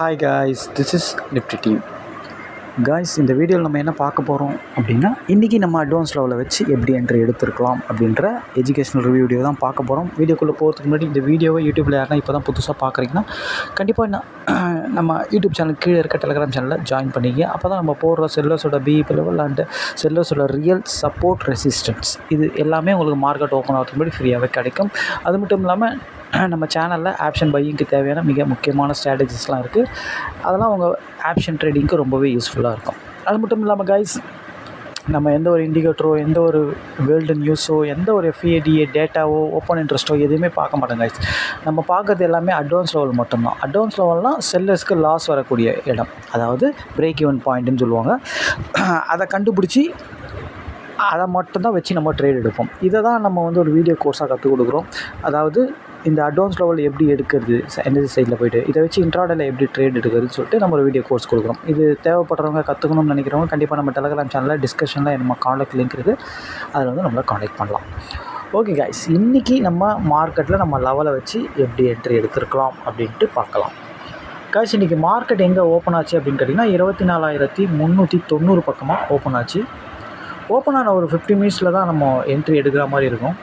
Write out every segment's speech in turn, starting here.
Hi guys, this is Nifty team. Guys, இந்த வீடியோவில் நம்ம என்ன பார்க்க போகிறோம் அப்படின்னா, இன்றைக்கி நம்ம அட்வான்ஸ் லெவலில் வச்சு எப்படி என்ட்ரி எடுத்துருக்கலாம் அப்படின்ற எஜுகேஷனல் ரிவ்யூ வீடியோ தான் பார்க்க போகிறோம். வீடியோக்குள்ளே போகிறதுக்கு முன்னாடி இந்த வீடியோவை யூடியூப்பில் யாருன்னா இப்போ தான் புதுசாக பார்க்குறீங்கன்னா கண்டிப்பாக நம்ம யூடியூப் சேனல் கீழே இருக்க டெலிகிராம் சேனலில் ஜாயின் பண்ணிக்க. அப்போ தான் நம்ம போடுற செல்லர்ஸோட பிஇபி லெவல் அண்ட் செல்லர்ஸோட ரியல் சப்போர்ட் ரெசிஸ்டன்ஸ் இது எல்லாமே உங்களுக்கு மார்க்கெட் ஓப்பன் ஆகிறதுக்கு முன்னாடி ஃப்ரீயாகவே கிடைக்கும். அது மட்டும் இல்லாமல் நம்ம சேனலில் ஆப்ஷன் பையிங்க்கு தேவையான மிக முக்கியமான ஸ்ட்ராட்டஜிஸ்லாம் இருக்குது. அதெல்லாம் உங்கள் ஆப்ஷன் ட்ரேடிங்க்கு ரொம்பவே யூஸ்ஃபுல்லாக இருக்கும். அது மட்டும் இல்லாமல் கைஸ், நம்ம எந்த ஒரு இண்டிகேட்டரோ, எந்த ஒரு வேர்ல்டு நியூஸோ, எந்த ஒரு எஃப்ஏடிஏ டேட்டாவோ, ஓப்பன் இன்ட்ரெஸ்ட்டோ எதுவுமே பார்க்க மாட்டோம் கைஸ். நம்ம பார்க்குறது எல்லாமே அட்வான்ஸ் லெவல் மட்டும்தான். அட்வான்ஸ் லெவல்னால் செல்லர்ஸ்க்கு லாஸ் வரக்கூடிய இடம், அதாவது பிரேக் ஈவன் பாயிண்ட்டுன்னு சொல்லுவாங்க. அதை கண்டுபிடிச்சி அதை மட்டும்தான் வச்சு நம்ம ட்ரேட் எடுப்போம். இதை தான் நம்ம வந்து ஒரு வீடியோ கோர்ஸாக கற்றுக் கொடுக்குறோம். அதாவது இந்த அட்வான்ஸ் லெவல் எப்படி எடுக்கிறது, எனர்ஜி சைடில் போய்ட்டு இதை வச்சு இன்ட்ராடேல எப்படி ட்ரேட் எடுக்கிறதுன்னு சொல்லிட்டு நம்ம ஒரு வீடியோ கோர்ஸ் கொடுக்குறோம். இது தேவைப்படுறவங்க, கற்றுக்கணும்னு நினைக்கிறவங்க கண்டிப்பாக நம்ம டெலிகிராம் சேனலில் டிஸ்கஷனில் நம்ம காண்டாக்ட் லிங்க் இருக்குது, அதில் வந்து நம்மளை காண்டாக்ட் பண்ணலாம். ஓகே கைஸ், இன்றைக்கி நம்ம மார்க்கெட்டில் நம்ம லெவலை வச்சு எப்படி என்ட்ரி எடுத்துருக்கலாம் அப்படின்ட்டு பார்க்கலாம். கைஸ், இன்றைக்கி மார்க்கெட் எங்கே ஓப்பன் ஆச்சு அப்படின்னு கேட்டிங்கன்னா 24,390 பக்கமாக ஓப்பன் ஆச்சு. ஓப்பன் ஆன ஒரு 50 மினிட்ஸில் தான் நம்ம என்ட்ரி எடுக்கிற மாதிரி இருக்கும்.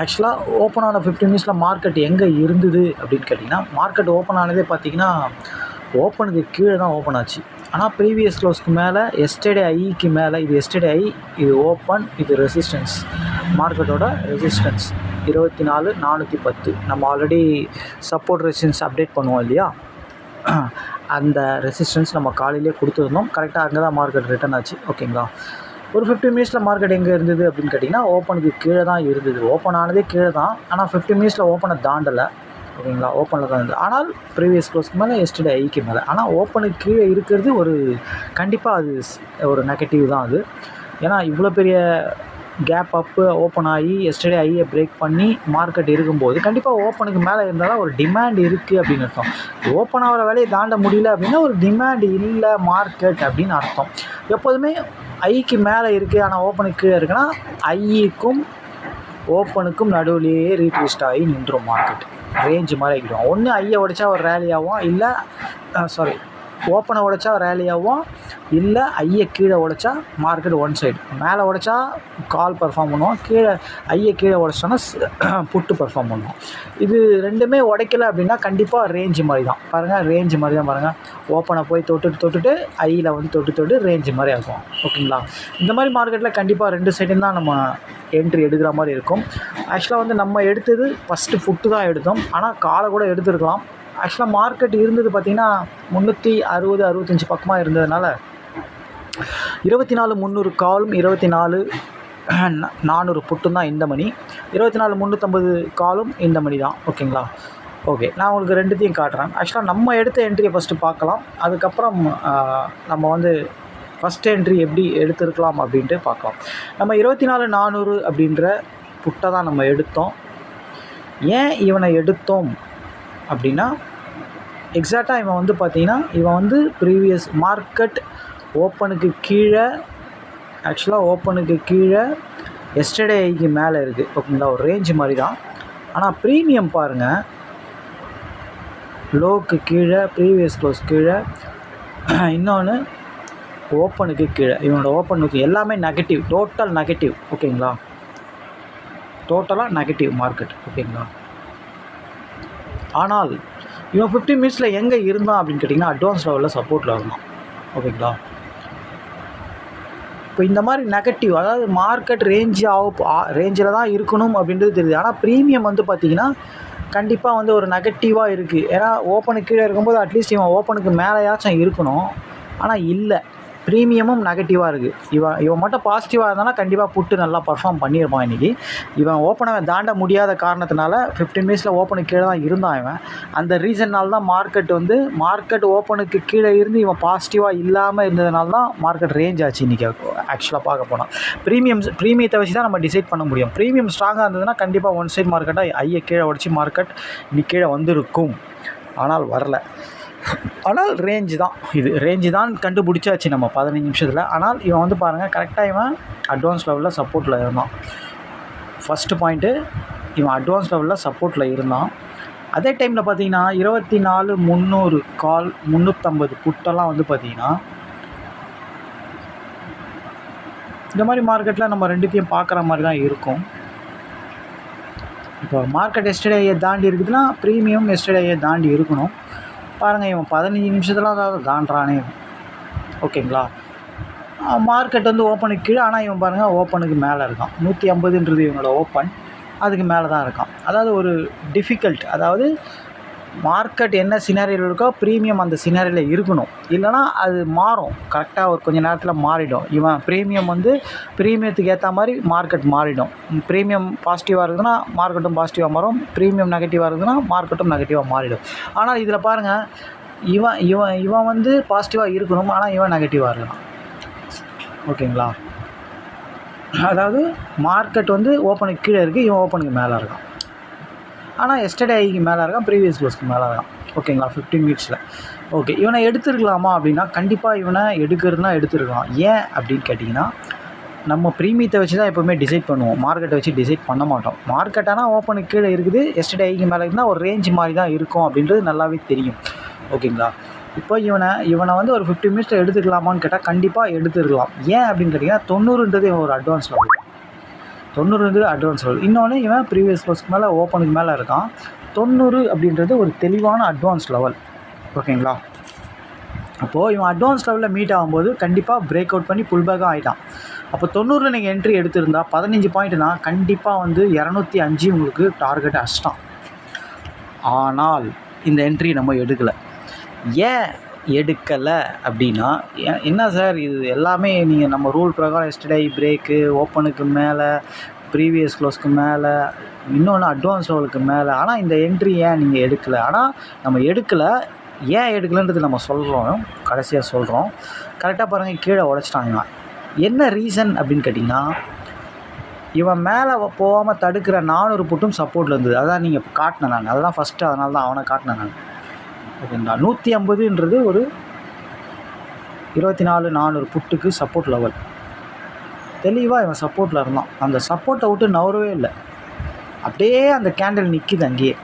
ஆக்சுவலாக ஓப்பன் ஆன 50 மினிட்ஸில் மார்க்கெட் எங்கே இருந்தது அப்படின்னு கேட்டிங்கன்னா, மார்க்கெட் ஓப்பன் ஆனதே பார்த்திங்கன்னா ஓப்பனுக்கு கீழே தான் ஓப்பன் ஆச்சு. ஆனால் ப்ரீவியஸ் க்ளோஸ்க்கு மேலே எஸ்டர்டே ஐக்கு மேலே, இது எஸ்டர்டே ஐ, இது ஓப்பன், இது ரெசிஸ்டன்ஸ், மார்க்கெட்டோட ரெசிஸ்டன்ஸ் 24,410. நம்ம ஆல்ரெடி சப்போர்ட் ரெசிஸ்டன்ஸ் அப்டேட் பண்ணுவோம் இல்லையா, அந்த ரெசிஸ்டன்ஸ் நம்ம காலையிலே கொடுத்துருந்தோம். கரெக்டாக அங்கே தான் மார்க்கெட் ரிட்டர்ன் ஆச்சு. ஓகேங்களா, ஒரு 50 மினிட்ஸில் மார்க்கெட் எங்கே இருந்தது அப்படின்னு கேட்டிங்கன்னா ஓப்பனுக்கு கீழே தான் இருந்தது. ஓப்பன் ஆனதே கீழே தான், ஆனால் 50 மினிட்ஸில் ஓப்பனை தாண்டலை. ஓகேங்களா, ஓப்பனில் தான் இருந்தது. ஆனால் ப்ரீவியஸ் க்ளோஸ்க்கு மேலே எஸ்டர்டே ஐக்கு மேலே, ஆனால் ஓப்பனுக்கு கீழே இருக்கிறது ஒரு கண்டிப்பாக அது ஒரு நெகட்டிவ் தான் அது. ஏன்னா இவ்வளோ பெரிய கேப் அப்பு ஓப்பன் ஆகி எஸ்டர்டே ஐயை பிரேக் பண்ணி மார்க்கெட் இருக்கும்போது கண்டிப்பாக ஓப்பனுக்கு மேலே இருந்தால் தான் ஒரு டிமாண்ட் இருக்குது அப்படின்னு அர்த்தம். ஓப்பன் ஆகிற வேலையை தாண்ட முடியல அப்படின்னா ஒரு டிமாண்ட் இல்லை மார்க்கெட் அப்படின்னு அர்த்தம். எப்போதுமே ஐக்கு மேலே இருக்குது ஆனால் ஓப்பனுக்கு கீழே இருக்குன்னா ஐக்கும் ஓப்பனுக்கும் நடுவுலேயே ரீட்விஸ்ட் ஆகி நின்றுடும் மார்க்கெட். ரேஞ்சு மாதிரி ஆகிடும். ஒன்று ஐயை உடைச்சா ஒரு ரேலி ஆகும், இல்லை ஓப்பனை உடைச்சா ரேலி ஆகும், இல்லை ஐயை கீழே உடைச்சா மார்க்கெட் ஒன் சைடு. மேலே உடைச்சா கால் பர்ஃபார்ம் பண்ணுவோம், கீழே ஐயை கீழே உடைச்சோன்னா புட்டு பர்ஃபார்ம் பண்ணுவோம். இது ரெண்டுமே உடைக்கலை அப்படின்னா கண்டிப்பாக ரேஞ்சு மாதிரி தான். பாருங்கள், ரேஞ்சு மாதிரி தான். பாருங்கள், ஓப்பனை போய் தொட்டுட்டு ஐயில் வந்து தொட்டு ரேஞ்சு மாதிரி ஆகும். ஓகேங்களா, இந்த மாதிரி மார்க்கெட்டில் கண்டிப்பாக ரெண்டு சைடும் தான் நம்ம என்ட்ரி எடுக்கிற மாதிரி இருக்கும். ஆக்சுவலாக வந்து நம்ம எடுத்தது ஃபஸ்ட்டு ஃபுட்டு தான் எடுத்தோம், ஆனால் காலை கூட எடுத்துருக்கலாம். ஆக்சுவலாக மார்க்கெட் இருந்தது பார்த்திங்கன்னா 360-65 பக்கமாக இருந்ததுனால 24,300 காலும் 24,400 புட்டும் தான் இந்த மணி. 24,350 காலும் இந்த மணி தான். ஓகேங்களா, ஓகே, நான் உங்களுக்கு ரெண்டுத்தையும் காட்டுறேன். ஆக்சுவலாக நம்ம எடுத்த என்ட்ரியை ஃபஸ்ட்டு பார்க்கலாம், அதுக்கப்புறம் நம்ம வந்து ஃபஸ்ட் என்ட்ரி எப்படி எடுத்துருக்கலாம் அப்படின்ட்டு பார்க்கலாம். நம்ம 24,400 அப்படின்ற புட்டை தான் நம்ம எடுத்தோம். ஏன் இவனை எடுத்தோம் அப்படின்னா, எக்ஸாக்டாக இவன் வந்து பார்த்திங்கன்னா இவன் வந்து ப்ரீவியஸ் மார்க்கெட் ஓப்பனுக்கு கீழே, ஆக்சுவலாக ஓப்பனுக்கு கீழே எஸ்டர்டே ஐக்கு மேலே இருக்குது. ஓகேங்களா, ஒரு ரேஞ்சு மாதிரி தான். ஆனால் ப்ரீமியம் பாருங்கள், லோவுக்கு கீழே, ப்ரீவியஸ் க்ளோஸ் கீழே, இன்னொன்று ஓப்பனுக்கு கீழே. இவனோட ஓப்பனுக்கு எல்லாமே நெகட்டிவ், டோட்டல் நெகட்டிவ். ஓகேங்களா, டோட்டலாக நெகட்டிவ் மார்க்கெட். ஓகேங்களா, ஆனால் இவன் 50 மினிட்ஸில் எங்கே இருந்தான் அப்படின்னு கேட்டிங்கன்னா அட்வான்ஸ் லெவலில் சப்போர்ட்டில் இருந்தான். ஓகேங்களா, இப்போ இந்த மாதிரி நெகட்டிவ், அதாவது மார்க்கெட் ரேஞ்சில் தான் இருக்கணும் அப்படின்றது தெரியுது. ஆனால் ப்ரீமியம் வந்து பார்த்திங்கன்னா கண்டிப்பாக வந்து ஒரு நெகட்டிவாக இருக்குது. ஏன்னா ஓப்பனுக்கு கீழே இருக்கும்போது அட்லீஸ்ட் இவன் ஓப்பனுக்கு மேலேயாச்சும் இருக்கணும், ஆனால் இல்லை, ப்ரீமியமும் நெகட்டிவாக இருக்குது. இவன் மட்டும் பாசிட்டிவாக இருந்தானா கண்டிப்பாக புட்டு நல்லா பர்ஃபார்ம் பண்ணியிருப்பான். இன்றைக்கி இவன் ஓப்பனை தாண்ட முடியாத காரணத்தினால 15 மினிட்ஸில் ஓப்பனுக்கு கீழே தான் இருந்தான் இவன். அந்த ரீசன்னால் தான் மார்க்கெட் ஓப்பனுக்கு கீழே இருந்து இவன் பாசிட்டிவாக இல்லாமல் இருந்ததுனால தான் மார்க்கெட் ரேஞ்ச் ஆச்சு இன்றைக்கி. ஆக்சுவலாக பார்க்க போனால் ப்ரீமியத்தை வச்சு தான் நம்ம டிசைட் பண்ண முடியும். ப்ரீமியம் ஸ்ட்ராங்காக இருந்ததுன்னா கண்டிப்பாக ஒன் சைட் மார்க்கெட்டாக ஐயை கீழே உடச்சி மார்க்கெட் இன்னைக்கு கீழே வந்திருக்கும். ஆனால் வரல. ஆனால் ரேஞ்சு தான், இது ரேஞ்சு தான் கண்டுபிடிச்சாச்சு நம்ம 15 நிமிஷத்தில். ஆனால் இவன் வந்து பாருங்கள், கரெக்டாக இவன் அட்வான்ஸ் லெவலில் சப்போர்ட்டில் இருந்தான். ஃபஸ்ட்டு பாயிண்ட்டு, இவன் அட்வான்ஸ் லெவலில் சப்போர்ட்டில் இருந்தான். அதே டைமில் பார்த்தீங்கன்னா 24,300 கால் 350 புட்டெல்லாம் வந்து பார்த்தீங்கன்னா இந்த மாதிரி மார்க்கெட்டில் நம்ம ரெண்டுத்தையும் பார்க்குற மாதிரி தான் இருக்கும். இப்போ மார்க்கெட் எஸ்டர்டேயை தாண்டி இருக்குதுன்னா ப்ரீமியம் எஸ்டர்டேயை தாண்டி இருக்கணும். பாருங்கள், இவன் 15 நிமிஷத்தில் அதாவது தாண்டானே. ஓகேங்களா, மார்க்கெட் வந்து ஓப்பனுக்கு கீழே, ஆனால் இவன் பாருங்கள் ஓப்பனுக்கு மேலே இருக்கான். 150ன்றது இவனோட ஓப்பன், அதுக்கு மேலே தான் இருக்கான். அதாவது ஒரு டிஃபிகல்ட், அதாவது மார்க்கெட் என்ன சினாரியில் இருக்கோ ப்ரீமியம் அந்த சினாரியில் இருக்கணும். இல்லைனா அது மாறும், கரெக்டாக ஒரு கொஞ்சம் நேரத்தில் மாறிடும். இவன் ப்ரீமியம் வந்து ப்ரீமியத்துக்கு ஏற்ற மாதிரி மார்க்கெட் மாறிடும். ப்ரீமியம் பாசிட்டிவாக இருக்குதுன்னா மார்க்கெட்டும் பாசிட்டிவாக மாறும், ப்ரீமியம் நெகட்டிவாக இருக்குதுன்னா மார்க்கெட்டும் நெகட்டிவாக மாறிடும். ஆனால் இதில் பாருங்கள், இவன் இவன் இவன் வந்து பாசிட்டிவாக இருக்கணும், ஆனால் இவன் நெகட்டிவாக இருக்கான். ஓகேங்களா, அதாவது மார்க்கெட் வந்து ஓப்பனுக்கு கீழே இருக்குது, இவன் ஓப்பனுக்கு மேலே இருக்கான். ஆனால் எஸ்டர்டே ஐக்கு மேலே இருக்கான், ப்ரீவியஸ் க்ளோஸ்க்கு மேலே இருக்கான். ஓகேங்களா, 15 மினிட்ஸில். ஓகே, இவனை எடுத்துருக்கலாமா அப்படின்னா கண்டிப்பாக இவனை எடுக்கிறதுனா எடுத்துருக்கலாம். ஏன் அப்படின்னு கேட்டிங்கன்னா, நம்ம ப்ரீமியத்தை வச்சு தான் எப்போவுமே டிசைட் பண்ணுவோம், மார்க்கெட்டை வச்சு டிசைட் பண்ண மாட்டோம். மார்க்கெட்டானால் ஓப்பனுக்கு கீழே இருக்குது, எஸ்டர்டே ஐக்கு மேலே இருந்தால் ஒரு ரேஞ்ச் மாதிரி தான் இருக்கும் அப்படின்றது நல்லாவே தெரியும். ஓகேங்களா, இப்போ இவனை வந்து ஒரு 15 மினிட்ஸில் எடுத்துக்கலாமான்னு கேட்டால் கண்டிப்பாக எடுத்துருக்கலாம். ஏன் அப்படின்னு கேட்டிங்கன்னா 90ன்றது இவன் ஒரு அட்வான்ஸ் லெவல், 90ன்றது அட்வான்ஸ் லெவல். இன்னொன்று இவன் ப்ரீவியஸ் க்ளோஸ்க்கு மேலே ஓப்பனுக்கு மேலே இருக்கான். 90 அப்படின்றது ஒரு தெளிவான அட்வான்ஸ் லெவல். ஓகேங்களா, அப்போது இவன் அட்வான்ஸ் லெவலில் மீட் ஆகும்போது கண்டிப்பாக பிரேக் அவுட் பண்ணி புல் பேக்காக ஆகிட்டான். அப்போ 90ல் நீங்கள் என்ட்ரி எடுத்திருந்தா 15 பாயிண்ட்னா கண்டிப்பாக வந்து 205 உங்களுக்கு டார்கெட் அடிச்சிட்டான். ஆனால் இந்த என்ட்ரி நம்ம எடுக்கலை. ஏன் எடுக்கலை அப்படின்னா, என்ன சார் இது எல்லாமே நீங்கள் நம்ம ரூல் பிரகாரம் எஸ்டர்டே பிரேக்கு, ஓப்பனுக்கு மேலே, ப்ரீவியஸ் க்ளோஸ்க்கு மேலே, இன்னொன்று அட்வான்ஸ் லெவலுக்கு மேலே, ஆனால் இந்த என்ட்ரி ஏன் நீங்கள் எடுக்கலை? ஆனால் நம்ம எடுக்கலை. ஏன் எடுக்கலைன்றது நம்ம சொல்கிறோம், கடைசியாக சொல்கிறோம். கரெக்டாக பாருங்கள், கீழே உடச்சிட்டான் இவன். என்ன ரீசன் அப்படின்னு கேட்டிங்கன்னா, இவன் மேலே போகாமல் தடுக்கிற 400 புட்டும் சப்போர்ட்டில் இருந்தது. அதான் நீங்கள் காட்டினேன் நான், அதுதான் ஃபஸ்ட்டு, அதனால தான் அவனை காட்டினேன் நான். ஓகேங்களா, 150ன்றது ஒரு 24,400 புட்டுக்கு சப்போர்ட் லெவல். தெளிவாக இவன் சப்போர்ட்டில் இருந்தான். அந்த சப்போர்ட்டை விட்டு நவரவே இல்லை, அப்படியே அந்த கேண்டில் நிற்கிது அங்கேயே.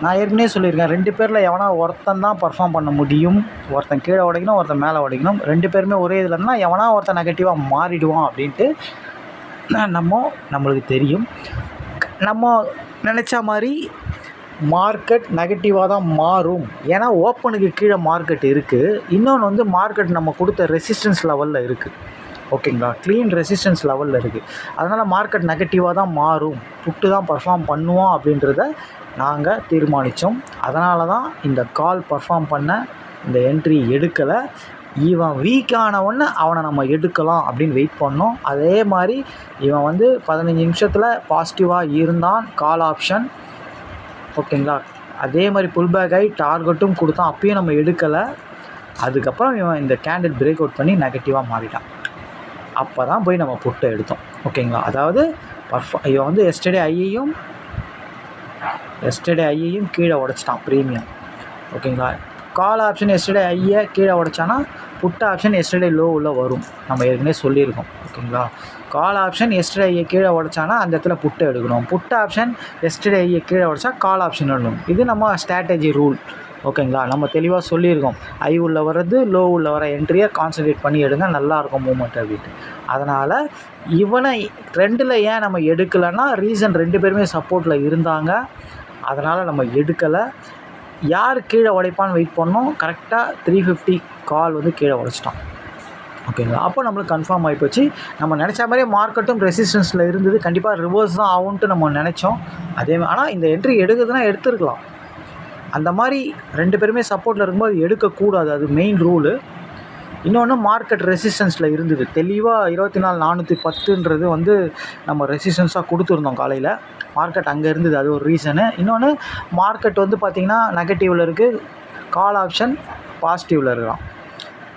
நான் ஏற்கனவே சொல்லியிருக்கேன், 2 பேரில் எவனா ஒருத்தன் தான் பர்ஃபார்ம் பண்ண முடியும். ஒருத்தன் கீழே உடைக்கணும், ஒருத்தன் மேலே உடைக்கணும். 2 பேருமே ஒரே இதில் இருந்தால் எவனா ஒருத்தன் நெகட்டிவாக மாறிடுவான் அப்படின்ட்டு நம்மளுக்கு தெரியும். நம்ம நினச்ச மாதிரி மார்க்கெட் நெகட்டிவாக தான் மாறும். ஏன்னா ஓப்பனுக்கு கீழே மார்க்கெட் இருக்குது. இன்னொன்று வந்து மார்க்கெட் நம்ம கொடுத்த ரெசிஸ்டன்ஸ் லெவலில் இருக்குது. ஓகேங்களா, க்ளீன் ரெசிஸ்டன்ஸ் லெவலில் இருக்குது. அதனால் மார்க்கெட் நெகட்டிவாக தான் மாறும், புட்டு தான் பர்ஃபார்ம் பண்ணுவோம் அப்படின்றத நாங்கள் தீர்மானித்தோம். அதனால தான் இந்த கால் பர்ஃபார்ம் பண்ண இந்த என்ட்ரி எடுக்கலை. இவன் வீக்கானவொன்னே அவனை நம்ம எடுக்கலாம் அப்படின்னு வெயிட் பண்ணோம். அதே மாதிரி இவன் வந்து 15 நிமிஷத்தில் பாசிட்டிவாக இருந்தான், கால் ஆப்ஷன். ஓகேங்களா, அதே மாதிரி புல் பேக் ஆகி டார்கெட்டும் கொடுத்தான், அப்பயும் நம்ம எடுக்கலை. அதுக்கப்புறம் இவன் இந்த கேண்டில் பிரேக் அவுட் பண்ணி நெகட்டிவாக மாறிட்டான். அப்போ தான் போய் நம்ம புட்டை எடுத்தோம். ஓகேங்களா, அதாவது இவன் வந்து எஸ்டர்டே ஐயையும் கீழே உடச்சிட்டான் ப்ரீமியம். ஓகேங்களா, கால் ஆப்ஷன் எஸ்டர்டே ஐயை கீழே உடச்சானா புட் ஆப்ஷன் எஸ்டர்டே லோ உள்ள வரும், நம்ம ஏற்கனவே சொல்லியிருக்கோம். ஓகேங்களா, கால் ஆப்ஷன் எஸ்டர்டே ஐயை கீழே உடச்சானா அந்த இடத்துல புட்டை எடுக்கணும். புட் ஆப்ஷன் எஸ்டர்டே ஐயை கீழே உடச்சா கால் ஆப்ஷன் எடுக்கணும். இது நம்ம ஸ்ட்ராட்டஜி ரூல். ஓகேங்களா, நம்ம தெளிவாக சொல்லியிருக்கோம், ஐ உள்ள வர்றது லோ உள்ள வர என்ட்ரியை கான்சன்ட்ரேட் பண்ணி எடுங்க, நல்லாயிருக்கும் மூமெண்ட் அப்படின்ட்டு. அதனால் இவனை ட்ரெண்டில் ஏன் நம்ம எடுக்கலைன்னா ரீசன் 2 பேருமே சப்போர்ட்டில் இருந்தாங்க, அதனால் நம்ம எடுக்கலை. யார் கீழே உடைப்பான்னு வெயிட் பண்ணோம். கரெக்டாக 350 கால் வந்து கீழே உடைச்சிட்டான். ஓகேங்களா, அப்போ நம்மளுக்கு கன்ஃபார்ம் ஆகிப்போச்சு. நம்ம நினச்ச மாதிரியே மார்க்கெட்டும் ரெசிஸ்டன்ஸில் இருந்தது, கண்டிப்பாக ரிவர்ஸ் தான் ஆகும்ன்ட்டு நம்ம நினச்சோம். ஆனால் இந்த என்ட்ரி எடுக்குதுன்னா எடுத்துருக்கலாம். அந்த மாதிரி 2 பேருமே சப்போர்ட்டில் இருக்கும்போது எடுக்கக்கூடாது, அது மெயின் ரூலு. இன்னொன்று மார்க்கெட் ரெசிஸ்டன்ஸில் இருந்தது, தெளிவாக 24,410ன்றது வந்து நம்ம ரெசிஸ்டன்ஸாக கொடுத்துருந்தோம் காலையில். மார்க்கெட் அங்கே இருந்தது, அது ஒரு ரீசனு. இன்னொன்று மார்க்கெட் வந்து பார்த்திங்கன்னா நெகட்டிவில் இருக்குது, கால் ஆப்ஷன் பாசிட்டிவில் இருக்கான்.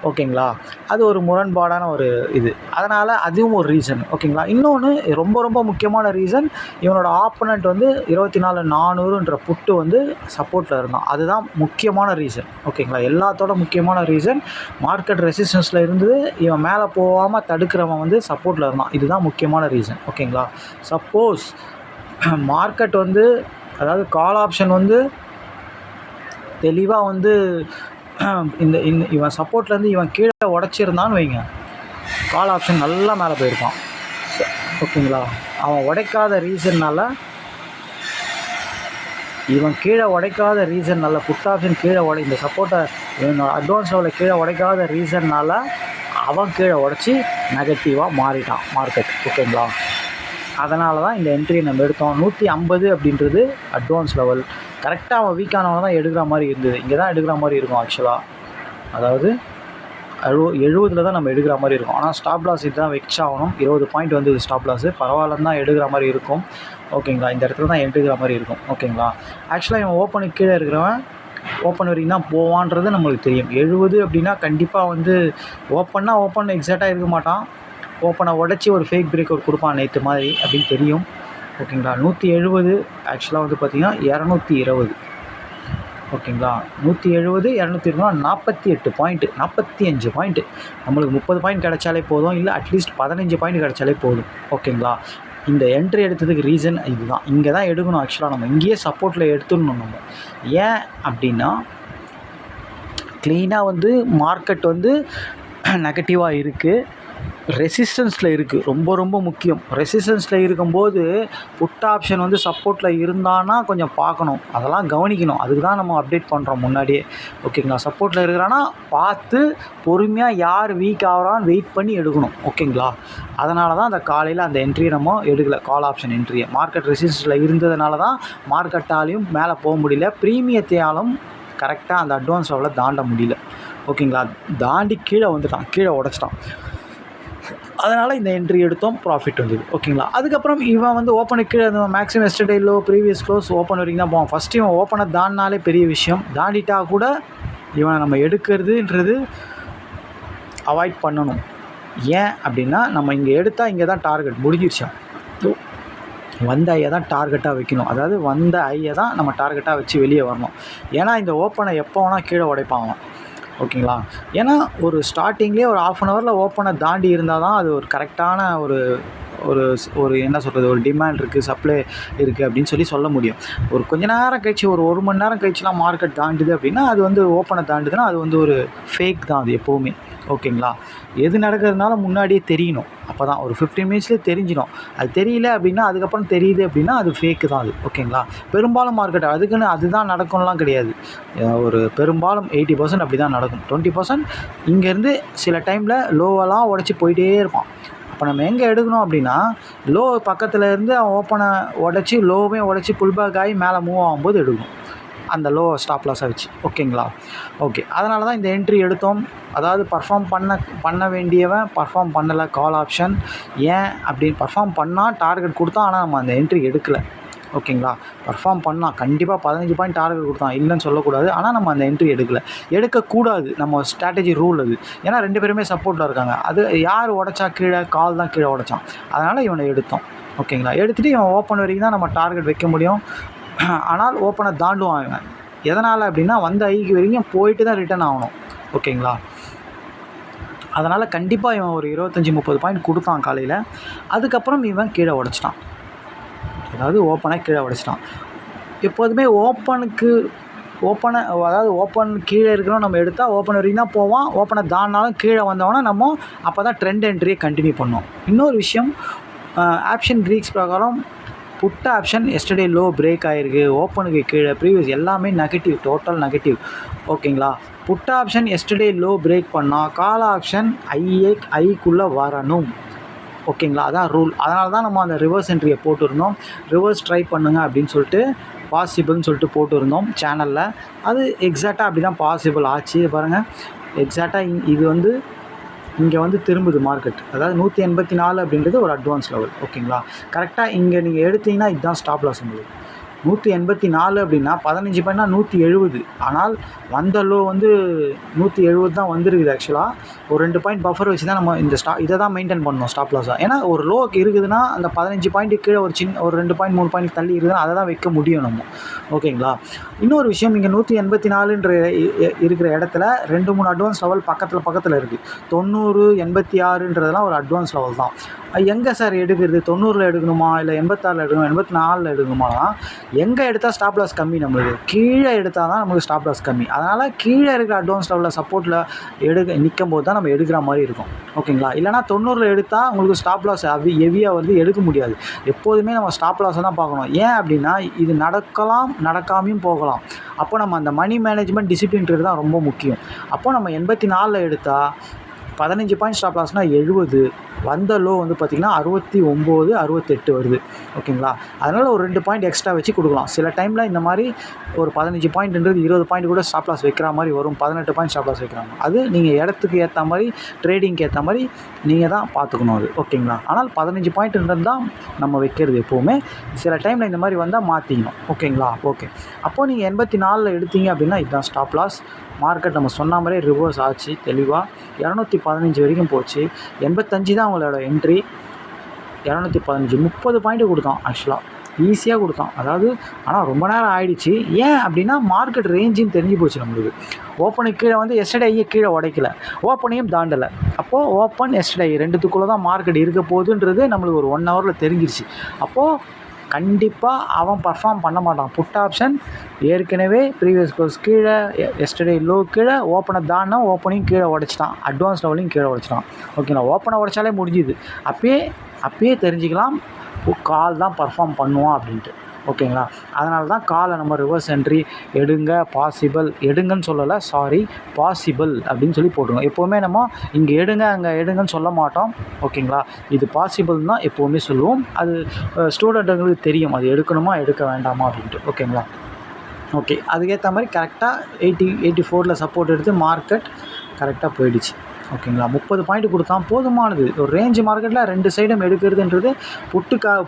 ஓகேங்களா, அது ஒரு முரண்பாடான ஒரு இது, அதனால் அதுவும் ஒரு ரீசன். ஓகேங்களா, இன்னொன்று ரொம்ப ரொம்ப முக்கியமான ரீசன், இவனோட ஆப்போனண்ட் வந்து 24,400ன்ற புட்டு வந்து சப்போர்ட்டில் இருந்தான், அதுதான் முக்கியமான ரீசன். ஓகேங்களா, எல்லாத்தோட முக்கியமான ரீசன் மார்க்கெட் ரெசிஸ்டன்ஸில் இருந்தது, இவன் மேலே போகாமல் தடுக்கிறவன் வந்து சப்போர்ட்டில் இருந்தான், இதுதான் முக்கியமான ரீசன். ஓகேங்களா, சப்போஸ் மார்க்கெட் வந்து அதாவது கால் ஆப்ஷன் வந்து தெளிவாக வந்து இந்த இந்த இவன் சப்போர்ட்லேருந்து இவன் கீழே உடச்சிருந்தான்னு வைங்க, கால் ஆப்ஷன் நல்லா மேலே போயிருப்பான். ஓகேங்களா, அவன் உடைக்காத ரீசன்னால், இவன் கீழே உடைக்காத ரீசன்னால், புட் ஆப்ஷன் கீழே இந்த சப்போர்ட்டை அட்வான்ஸ் லெவலில் கீழே உடைக்காத ரீசன்னால் அவன் கீழே உடச்சி நெகட்டிவாக மாறிட்டான் மார்க்கெட். ஓகேங்களா, அதனால தான் இந்த என்ட்ரியை நம்ம எடுத்தோம். 150 அப்படின்றது அட்வான்ஸ் லெவல். கரெக்டாக அவன் வீக்கானவன் தான் எடுக்கிற மாதிரி இருந்தது. இங்கே தான் எடுக்கிற மாதிரி இருக்கும் ஆக்சுவலாக. அதாவது 70 தான் நம்ம எடுக்கிற மாதிரி இருக்கும். ஆனால் ஸ்டாப் லாஸ் இது தான் வச்சாகணும். 20 பாயிண்ட் வந்து ஸ்டாப் லாஸு பரவாயில்லன்னு தான் எடுக்கிற மாதிரி இருக்கும். ஓகேங்களா, இந்த இடத்துல தான் எடுக்கிற மாதிரி இருக்கும். ஓகேங்களா, ஆக்சுவலாக இவன் ஓப்பனுக்கு கீழே இருக்கிறவன் ஓப்பன் வரைக்கும் தான் போவான்றது நம்மளுக்கு தெரியும். 70 அப்படின்னா கண்டிப்பாக வந்து ஓப்பன் எக்ஸாக்டாக இருக்க மாட்டான். ஓப்பனை உடச்சி ஒரு ஃபேக் பிரேக் அவுட் கொடுப்பான் நேற்று மாதிரி அப்படின்னு தெரியும். ஓகேங்களா, 170 ஆக்சுவலாக வந்து பார்த்திங்கன்னா 220. ஓகேங்களா, 170 220 48 பாயிண்ட்டு, 45 பாயிண்ட்டு. நம்மளுக்கு 30 பாயிண்ட் கிடச்சாலே போதும், இல்லை அட்லீஸ்ட் 15 பாயிண்ட் கிடச்சாலே போதும். ஓகேங்களா, இந்த என்ட்ரி எடுத்ததுக்கு ரீசன் இதுதான். இங்கே தான் எடுக்கணும் ஆக்சுவலாக. நம்ம இங்கேயே சப்போர்ட்டில் எடுத்துடணும் நம்ம. ஏன் அப்படின்னா க்ளீனாக வந்து மார்க்கெட் வந்து நெகட்டிவாக இருக்குது, ரெசிஸ்டன்ஸில் இருக்குது. ரொம்ப ரொம்ப முக்கியம். ரெசிஸ்டன்ஸில் இருக்கும்போது புட் ஆப்ஷன் வந்து சப்போர்ட்டில் இருந்தானா கொஞ்சம் பார்க்கணும், அதெல்லாம் கவனிக்கணும். அதுக்கு தான் நம்ம அப்டேட் பண்ணுறோம் முன்னாடியே. ஓகேங்களா, சப்போர்ட்டில் இருக்கிறான்னா பார்த்து பொறுமையாக யார் வீக் ஆகிறான்னு வெயிட் பண்ணி எடுக்கணும். ஓகேங்களா, அதனால தான் அந்த காலையில் அந்த என்ட்ரியை நம்ம எடுக்கலை, கால் ஆப்ஷன் என்ட்ரியை. மார்க்கெட் ரெசிஸ்டன்ஸில் இருந்ததுனால தான் மார்க்கெட்டாலையும் மேலே போக முடியல, ப்ரீமியத்தையாலும் கரெக்டாக அந்த அட்வான்ஸ் லெவலில் தாண்ட முடியல. ஓகேங்களா, தாண்டி கீழே வந்துட்டான், கீழே உடச்சிட்டான். அதனால் இந்த என்ட்ரி எடுத்தோம், ப்ராஃபிட் வந்தது. ஓகேங்களா, அதுக்கப்புறம் இவன் வந்து ஓப்பனுக்கு கீழே maximum yesterday low previous close open வரைக்கும் தான் போவான். ஃபஸ்ட்டு இவன் ஓப்பனை தாண்டினாலே பெரிய விஷயம். தாண்டிட்டா கூட இவனை நம்ம எடுக்கிறதுன்றது அவாய்ட் பண்ணணும். ஏன் அப்படின்னா நம்ம இங்கே எடுத்தால் இங்கே தான் டார்கெட் முடிஞ்சிருச்சா, வந்த ஐயை தான் டார்கெட்டாக வைக்கணும். அதாவது வந்த ஐயை தான் நம்ம டார்கெட்டாக வச்சு வெளியே வரணும். ஏன்னா இந்த ஓப்பனை எப்போ வேணால் கீழே உடைப்பாங்க. ஓகேங்களா, ஏன்னா ஒரு ஸ்டார்டிங்லேயே ஒரு 1/2 hourல ஓப்பனை தாண்டி இருந்தால் தான் அது ஒரு கரெக்டான ஒரு ஒரு ஒரு என்ன சொல்கிறது, ஒரு டிமாண்ட் இருக்குது, சப்ளை இருக்குது அப்படின்னு சொல்ல முடியும். ஒரு கொஞ்ச நேரம் கழிச்சு, ஒரு மணி நேரம் கழிச்சுலாம் மார்க்கெட் தாண்டுது அப்படின்னா அது வந்து ஓப்பனை தாண்டுதுன்னா அது வந்து ஒரு ஃபேக் தான் அது எப்போவுமே. ஓகேங்களா, எது நடக்கிறதுனால முன்னாடியே தெரியணும். அப்போ தான் ஒரு 15 மினிட்ஸ்லேயே தெரிஞ்சிடும். அது தெரியல அப்படின்னா அதுக்கப்புறம் தெரியுது அப்படின்னா அது ஃபேக்கு தான் அது. ஓகேங்களா, பெரும்பாலும் மார்க்கெட் அதுக்குன்னு அதுதான் நடக்கும்லாம் கிடையாது. ஒரு பெரும்பாலும் 80% அப்படி தான் நடக்கும். 20% இங்கேருந்து சில டைமில் லோவெல்லாம் உடச்சி போயிட்டே இருப்பான். அப்போ நம்ம எங்கே எடுக்கணும் அப்படின்னா லோ பக்கத்தில் இருந்து அவன் ஓப்பனை உடச்சி லோவே உடச்சி புல்பேக் ஆகி மேலே மூவ் ஆகும்போது எடுக்கணும், அந்த லோ ஸ்டாப் லாஸை வச்சு. ஓகேங்களா, ஓகே, அதனால தான் இந்த என்ட்ரி எடுத்தோம். அதாவது பர்ஃபார்ம் பண்ண வேண்டியவன் பர்ஃபார்ம் பண்ணலை கால் ஆப்ஷன். ஏன் அப்படின்னு பர்ஃபார்ம் பண்ணால் டார்கெட் கொடுத்தான், ஆனால் நம்ம அந்த என்ட்ரி எடுக்கலை. ஓகேங்களா, பர்ஃபார்ம் பண்ணால் கண்டிப்பாக 15 பாயிண்ட் டார்கெட் கொடுத்தான், இல்லைன்னு சொல்லக்கூடாது. ஆனால் நம்ம அந்த என்ட்ரி எடுக்கக்கூடாது. நம்ம ஸ்ட்ராட்டஜி ரூல் அது. ஏன்னா 2 பேருமே சப்போர்ட்டில் இருக்காங்க. அது யார் உடச்சா கீழே, கால் தான் கீழே உடச்சான். அதனால் இவனை எடுத்தோம். ஓகேங்களா, எடுத்துகிட்டு இவன் ஓப்பன் வரைக்கும் தான் நம்ம டார்கெட் வைக்க முடியும். ஆனால் ஓப்பனை தாண்டுவான் இவன். எதனால் அப்படின்னா வந்த ஐக்கு வரைக்கும் போயிட்டு தான் ரிட்டர்ன் ஆகணும். ஓகேங்களா, அதனால் கண்டிப்பாக இவன் ஒரு 25-30 பாயிண்ட் கொடுத்தான் காலையில். அதுக்கப்புறம் இவன் கீழே உடச்சிட்டான், அதாவது ஓப்பனை கீழே உடச்சிட்டான். எப்போதுமே அதாவது ஓப்பன் கீழே இருக்கிறோம் நம்ம எடுத்தால் ஓப்பன் வரைக்கும் தான் போவான். ஓப்பனை தாண்டினாலும் கீழே வந்தவொன்னே நம்ம அப்போ தான் ட்ரெண்ட் என்ட்ரியை கண்டினியூ பண்ணோம். இன்னொரு விஷயம், ஆப்ஷன் க்ரீக்ஸ் பிரகாரம் put option yesterday low break ஆகிருக்கு, ஓப்பனுக்கு கீழே ப்ரீவியஸ் எல்லாமே நெகட்டிவ், டோட்டல் நெகட்டிவ். ஓகேங்களா, put option yesterday low break பண்ணால் கால் ஆப்ஷன் ஐக்குள்ளே வரணும். ஓகேங்களா, அதான் ரூல். அதனால தான் நம்ம அந்த ரிவர்ஸ் என்ட்ரியை போட்டுருந்தோம். ரிவர்ஸ் ட்ரை பண்ணுங்க அப்படின்னு சொல்லிட்டு பாசிபிள்னு சொல்லிட்டு போட்டுருந்தோம் சேனலில். அது எக்ஸாக்டாக அப்படி தான் பாசிபிள் ஆச்சு. பாருங்கள், எக்ஸாக்டாக இது வந்து இங்கே வந்து திரும்புது மார்க்கெட். அதாவது 184 அப்படின்றது ஒரு அட்வான்ஸ் லெவல். ஓகேங்களா, கரெக்டாக இங்கே நீங்கள் எடுத்தீங்கன்னா இதுதான் ஸ்டாப் லாஸ் உங்களுக்கு. 184 அப்படின்னா 15 பாயிண்ட்னா 170. ஆனால் வந்த லோ வந்து 170 தான் வந்திருக்குது. ஆக்சுவலாக ஒரு 2 பாயிண்ட் பஃபர் வச்சு தான் நம்ம இந்த இதை தான் மெயின்டைன் பண்ணணும் ஸ்டாப் லாஸாக. ஏன்னா ஒரு லோக்கு இருக்குதுன்னா அந்த 15 பாயிண்ட்டு கீழே ஒரு 2 பாயிண்ட் 3 பாயிண்ட் தள்ளி இருக்குதுன்னா அதை தான் வைக்க முடியும் நம்ம. ஓகேங்களா, இன்னொரு விஷயம், இங்கே 184ன்ற இருக்கிற இடத்துல 2-3 அட்வான்ஸ் லெவல் பக்கத்தில் இருக்குது. 90, 86ன்றதெல்லாம் ஒரு அட்வான்ஸ் லெவல் தான். எங்கே சார் எடுக்கிறது, 90ல் எடுக்கணுமா இல்லை 86ல் எடுக்கணும் 84ல் எடுக்கணுமானா எங்கே எடுத்தால் ஸ்டாப் லாஸ் கம்மி நம்மளுக்கு, கீழே எடுத்தால் தான் நமக்கு ஸ்டாப் லாஸ் கம்மி. அதனால் கீழே இருக்கிற அட்வான்ஸ் லெவலில் சப்போர்ட்டில் நிற்கும் போது தான் நம்ம எடுக்கிற மாதிரி இருக்கும். ஓகேங்களா. இல்லைனா 90ல் எடுத்தால் உங்களுக்கு ஸ்டாப் லாஸ் ஹெவியாக வருது, எடுக்க முடியாது. எப்போதுமே நம்ம ஸ்டாப் லாஸை தான் பார்க்கணும். ஏன் அப்படின்னா இது நடக்கலாம் நடக்காமையும் போகலாம். அப்போ நம்ம அந்த மணி மேனேஜ்மெண்ட் டிசிப்ளின்றது தான் ரொம்ப முக்கியம். அப்போது நம்ம 84ல் எடுத்தால் 15 பாயிண்ட் ஸ்டாப் லாஸ்னால் 70, வந்த லோ வந்து பார்த்திங்கன்னா 69, 68 வருது. ஓகேங்களா. அதனால் ஒரு 2 பாயிண்ட் எக்ஸ்ட்ரா வச்சு கொடுக்கலாம். சில டைமில் இந்த மாதிரி ஒரு 15 பாயிண்ட்ன்றது 20 பாயிண்ட் கூட ஸ்டாப் லாஸ் வைக்கிற மாதிரி வரும், 18 பாயிண்ட் ஸ்டாப் லாஸ் வைக்கிறாங்க. அது நீங்கள் இடத்துக்கு ஏற்ற மாதிரி, ட்ரேடிங்க்கு ஏற்ற மாதிரி நீங்கள் தான் பார்த்துக்கணும் அது. ஓகேங்களா. ஆனால் 15 பாயிண்ட்ன்றது தான் நம்ம வைக்கிறது எப்போவுமே. சில டைமில் இந்த மாதிரி வந்தால் மாற்றிக்கணும். ஓகேங்களா. ஓகே. அப்போது நீங்கள் 84ல் எடுத்தீங்க அப்படின்னா இதுதான் ஸ்டாப் லாஸ். மார்க்கெட் நம்ம சொன்ன மாதிரியே ரிவர்ஸ் ஆச்சு தெளிவாக, 215 வரைக்கும் போச்சு. 85 தான் அவங்களோட என்ட்ரி. 215 30 பாயிண்ட்டு கொடுத்தான் ஆக்சுவலாக, ஈஸியாக கொடுத்தான். அதாவது ஆனால் ரொம்ப நேரம் ஆகிடுச்சு. ஏன் அப்படின்னா மார்க்கெட் ரேஞ்சுன்னு தெரிஞ்சு போச்சு நம்மளுக்கு. ஓப்பனுக்கு கீழே வந்து எஸ்டர்டே கீழே உடைக்கல, ஓப்பனையும் தாண்டலை. அப்போது ஓப்பன் எஸ்டர்டே ரெண்டுத்துக்குள்ளே தான் மார்க்கெட் இருக்க போகுதுன்றது நம்மளுக்கு ஒரு 1 ஹவரில் தெரிஞ்சிருச்சு. அப்போது கண்டிப்பாக அவன் பர்ஃபார்ம் பண்ண மாட்டான். புட் ஆப்ஷன் ஏற்கனவே ப்ரீவியஸ் க்ளோஸ் கீழே, எஸ்டர்டே லோ கீழே, ஓப்பனை தானா ஓப்பனையும் கீழே உடைச்சிட்டான், அட்வான்ஸ் லெவலையும் கீழே உடைச்சிட்டான். ஓகேங்களா. ஓப்பனை உடைச்சாலே முடிஞ்சுது. அப்பயே தெரிஞ்சுக்கலாம் கால் தான் பர்ஃபார்ம் பண்ணுவான் அப்படின்ட்டு. ஓகேங்களா. அதனால தான் காலை நம்ம ரிவர்ஸ் என்ட்ரி எடுங்க, பாசிபிள் எடுங்கன்னு சொல்லலை, பாசிபிள் அப்படின்னு சொல்லி போட்டுருவோம். எப்போவுமே நம்ம இங்கே எடுங்க அங்கே எடுங்கன்னு சொல்ல மாட்டோம். ஓகேங்களா. இது பாசிபிள் தான் எப்போவுமே சொல்லுவோம். அது ஸ்டூடெண்ட்டுங்களுக்கு தெரியும் அது எடுக்கணுமா எடுக்க வேண்டாமா அப்படின்ட்டு. ஓகேங்களா. ஓகே. அதுக்கேற்ற மாதிரி கரெக்டாக 84ல் சப்போர்ட் எடுத்து மார்க்கெட் கரெக்டாக போயிடுச்சு. ஓகேங்களா. 30 பாயிண்ட் கொடுத்தான், போதுமானது. ஒரு ரேஞ்சு மார்க்கெட்டில் 2 சைடும் எடுக்கிறதுன்றது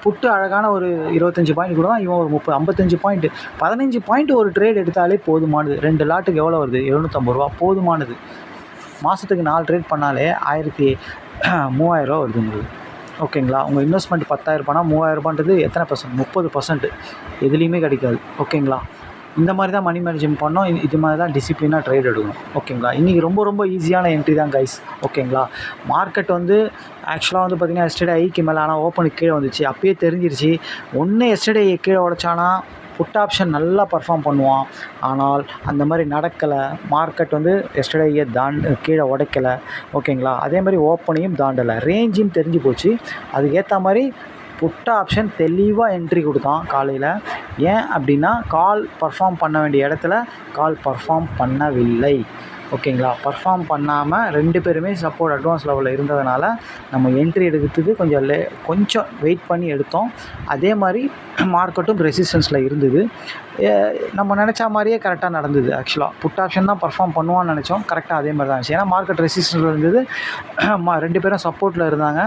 புட்டு அழகான ஒரு 25 பாயிண்ட் கூட தான், இவன் ஒரு 55 பாயிண்ட்டு, 15 பாயிண்ட் ஒரு ட்ரேட் எடுத்தாலே போதுமானது. 2 லாட்டுக்கு எவ்வளோ வருது, 750 ரூபா, போதுமானது. மாதத்துக்கு 4 ட்ரேட் பண்ணாலே 3000 வருது உங்களுக்கு. ஓகேங்களா. உங்கள் இன்வெஸ்ட்மெண்ட் 10,000 ரூபானா 3000 ரூபான்றது எத்தனை பர்சன்ட், 30%. எதுலேயுமே கிடைக்காது. ஓகேங்களா. இந்த மாதிரி தான் மணி மேனேஜ்மெண்ட் பண்ணோம். இது மாதிரி தான் டிசிப்ளினாக ட்ரேட் எடுக்கணும். ஓகேங்களா. இன்றைக்கி ரொம்ப ஈஸியான என்ட்ரி தான் கைஸ். ஓகேங்களா. மார்க்கெட் வந்து ஆக்சுவலாக வந்து பார்த்திங்கன்னா எஸ்டர்டே ஐக்கு மேலே, ஆனால் ஓப்பனுக்கு கீழே வந்துச்சு. அப்பயே தெரிஞ்சிருச்சு ஒன்று எஸ்டர்டே கீழே உடைச்சானா புட் ஆப்ஷன் நல்லா பர்ஃபார்ம் பண்ணுவான். ஆனால் அந்த மாதிரி நடக்கலை. மார்க்கெட் வந்து எஸ்டர்டே கீழே உடைக்கலை. ஓகேங்களா. அதே மாதிரி ஓப்பனையும் தாண்டலை, ரேஞ்சுன்னு தெரிஞ்சு போச்சு. அதுக்கேற்ற மாதிரி புட் ஆப்ஷன் தெளிவாக என்ட்ரி கொடுத்தான் காலையில். ஏன் அப்படின்னா கால் பர்ஃபார்ம் பண்ண வேண்டிய இடத்துல கால் பர்ஃபார்ம் பண்ணவில்லை. ஓகேங்களா. பர்ஃபார்ம் பண்ணாமல் 2 பேருமே சப்போர்ட் அட்வான்ஸ் லெவலில் இருந்ததுனால நம்ம என்ட்ரி எடுக்கிறதுக்கு கொஞ்சம் வெயிட் பண்ணி எடுத்தோம். அதே மாதிரி மார்க்கெட்டும் ரெசிஸ்டன்ஸில் இருந்தது. நம்ம நினச்ச மாதிரியே கரெக்டாக நடந்தது. ஆக்சுவலாக புட் ஆப்ஷன் தான் பர்ஃபார்ம் பண்ணுவான்னு நினச்சோம், கரெக்டாக அதே மாதிரி தான் இருந்துச்சு. ஏன்னா மார்க்கெட் ரெசிஸ்டன்ஸில் இருந்தது, 2 பேரும் சப்போர்ட்டில் இருந்தாங்க.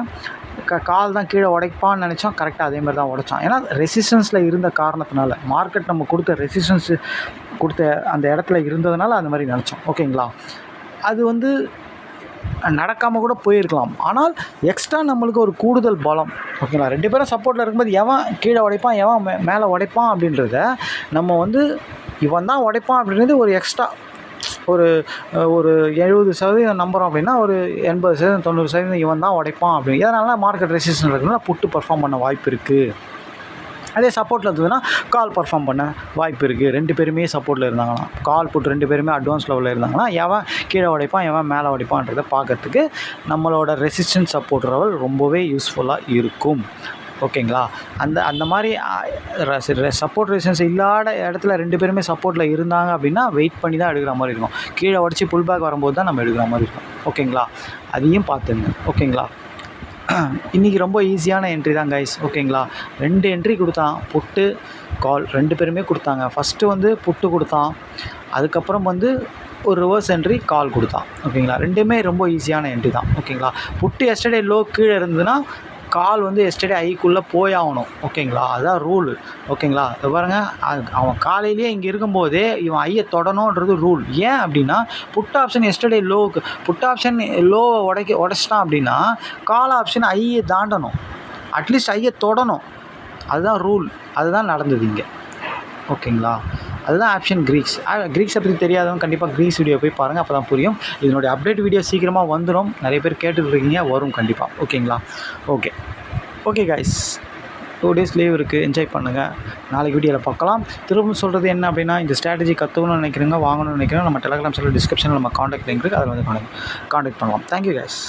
கால் தான் கீழே உடைப்பான்னு நினச்சோம், கரெக்டாக அதே மாதிரி தான் உடைச்சான். ஏன்னா ரெசிஸ்டன்ஸில் இருந்த காரணத்தினால, மார்க்கெட் நம்ம கொடுத்த அந்த இடத்துல இருந்ததுனால அந்த மாதிரி நினச்சோம். ஓகேங்களா. அது வந்து நடக்காமல் கூட போயிருக்கலாம். ஆனால் எக்ஸ்ட்ரா நம்மளுக்கு ஒரு கூடுதல் பலம். ஓகேங்களா. 2 பேரும் சப்போர்ட்டில் இருக்கும்போது எவன் கீழே உடைப்பான் எவன் மேலே உடைப்பான் அப்படின்றத நம்ம வந்து இவன் தான் உடைப்பான் அப்படின்றது ஒரு எக்ஸ்ட்ரா ஒரு 70% நம்புகிறோம் அப்படின்னா ஒரு 80% 90% இவன் தான் உடைப்பான் அப்படின்னு. இதனால மார்க்கெட் ரெசிஸ்டன்ஸ் இருக்குன்னா புட்டு பர்ஃபார்ம் பண்ண வாய்ப்பு இருக்குது. அதே சப்போர்ட்டில் இருந்ததுன்னா கால் பர்ஃபார்ம் பண்ண வாய்ப்பு இருக்குது. 2 பேருமே சப்போர்ட்டில் இருந்தாங்கன்னா, கால் புட்டு 2 பேருமே அட்வான்ஸ் லெவலில் இருந்தாங்கன்னா எவன் கீழே உடைப்பான் எவன் மேலே உடைப்பான்றதை பார்க்கறதுக்கு நம்மளோட ரெசிஸ்டன்ஸ் சப்போர்ட் லெவல் ரொம்பவே யூஸ்ஃபுல்லாக இருக்கும். ஓகேங்களா. அந்த மாதிரி சப்போர்ட் ரெசிஸ்டன்ஸ் இல்லாத இடத்துல 2 பேருமே சப்போர்ட்டில் இருந்தாங்க அப்படின்னா வெயிட் பண்ணி தான் எடுக்கிற மாதிரி இருக்கும். கீழே உடச்சி புல் பேக் வரும்போது தான் நம்ம எடுக்கிற மாதிரி இருக்கும். ஓகேங்களா. அதையும் பார்த்துங்க. ஓகேங்களா. இன்றைக்கி ரொம்ப ஈஸியான என்ட்ரி தான் கைஸ். ஓகேங்களா. 2 என்ட்ரி கொடுத்தான், புட்டு கால் 2 பேருமே கொடுத்தாங்க. ஃபஸ்ட்டு வந்து புட்டு கொடுத்தான், அதுக்கப்புறம் வந்து ஒரு ரிவர்ஸ் என்ட்ரி கால் கொடுத்தான். ஓகேங்களா. 2மே ரொம்ப ஈஸியான என்ட்ரி தான். ஓகேங்களா. புட்டு எஸ்டர்டே லோ கீழே இருந்ததுன்னா கால் வந்து எஸ்டர்டே ஐக்குள்ளே போயாகணும். ஓகேங்களா. அதுதான் ரூலு. ஓகேங்களா. பாருங்கள், அவன் காலையிலேயே இங்கே இருக்கும்போதே இவன் ஐயை தொடணுன்றது ரூல். ஏன் அப்படின்னா புட் ஆப்ஷன் எஸ்டர்டே லோவுக்கு புட் ஆப்ஷன் லோவை உடைச்சிட்டான் அப்படின்னா கால் ஆப்ஷன் ஐயை தாண்டணும், அட்லீஸ்ட் ஐயை தொடணும். அதுதான் ரூல். அதுதான் நடந்தது இங்கே. ஓகேங்களா. அதுதான் ஆப்ஷன் க்ரீக்ஸ். க்ரீக்ஸை பற்றி தெரியாதவங்க கண்டிப்பாக க்ரீக்ஸ் வீடியோ போய் பாருங்கள், அப்போ தான் புரியும். இதனுடைய அப்டேட் வீடியோ சீக்கிரமாக வந்துடும். நிறைய பேர் கேட்டுட்ருக்கீங்க, வரும் கண்டிப்பாக. ஓகேங்களா? ஓகே காய்ஸ், 2 days லீவ் இருக்குது, என்ஜாய் பண்ணுங்கள். நாளைக்கு வீடியோவில் பார்க்கலாம். திரும்ப சொல்கிறது என்ன அப்படின்னா, இந்த ஸ்ட்ராட்டஜி கற்றுக்கணும்னு நினைக்கிறீங்க, வாங்கணும்னு நினைக்கிறேன், நம்ம டெலகிராம் சேனல் டிஸ்கிரிப்ஷனில் நம்ம காண்டாக்ட் லிங்க் இருக்குது, அதில் வந்து காண்டாக்ட் பண்ணலாம். Thank you guys.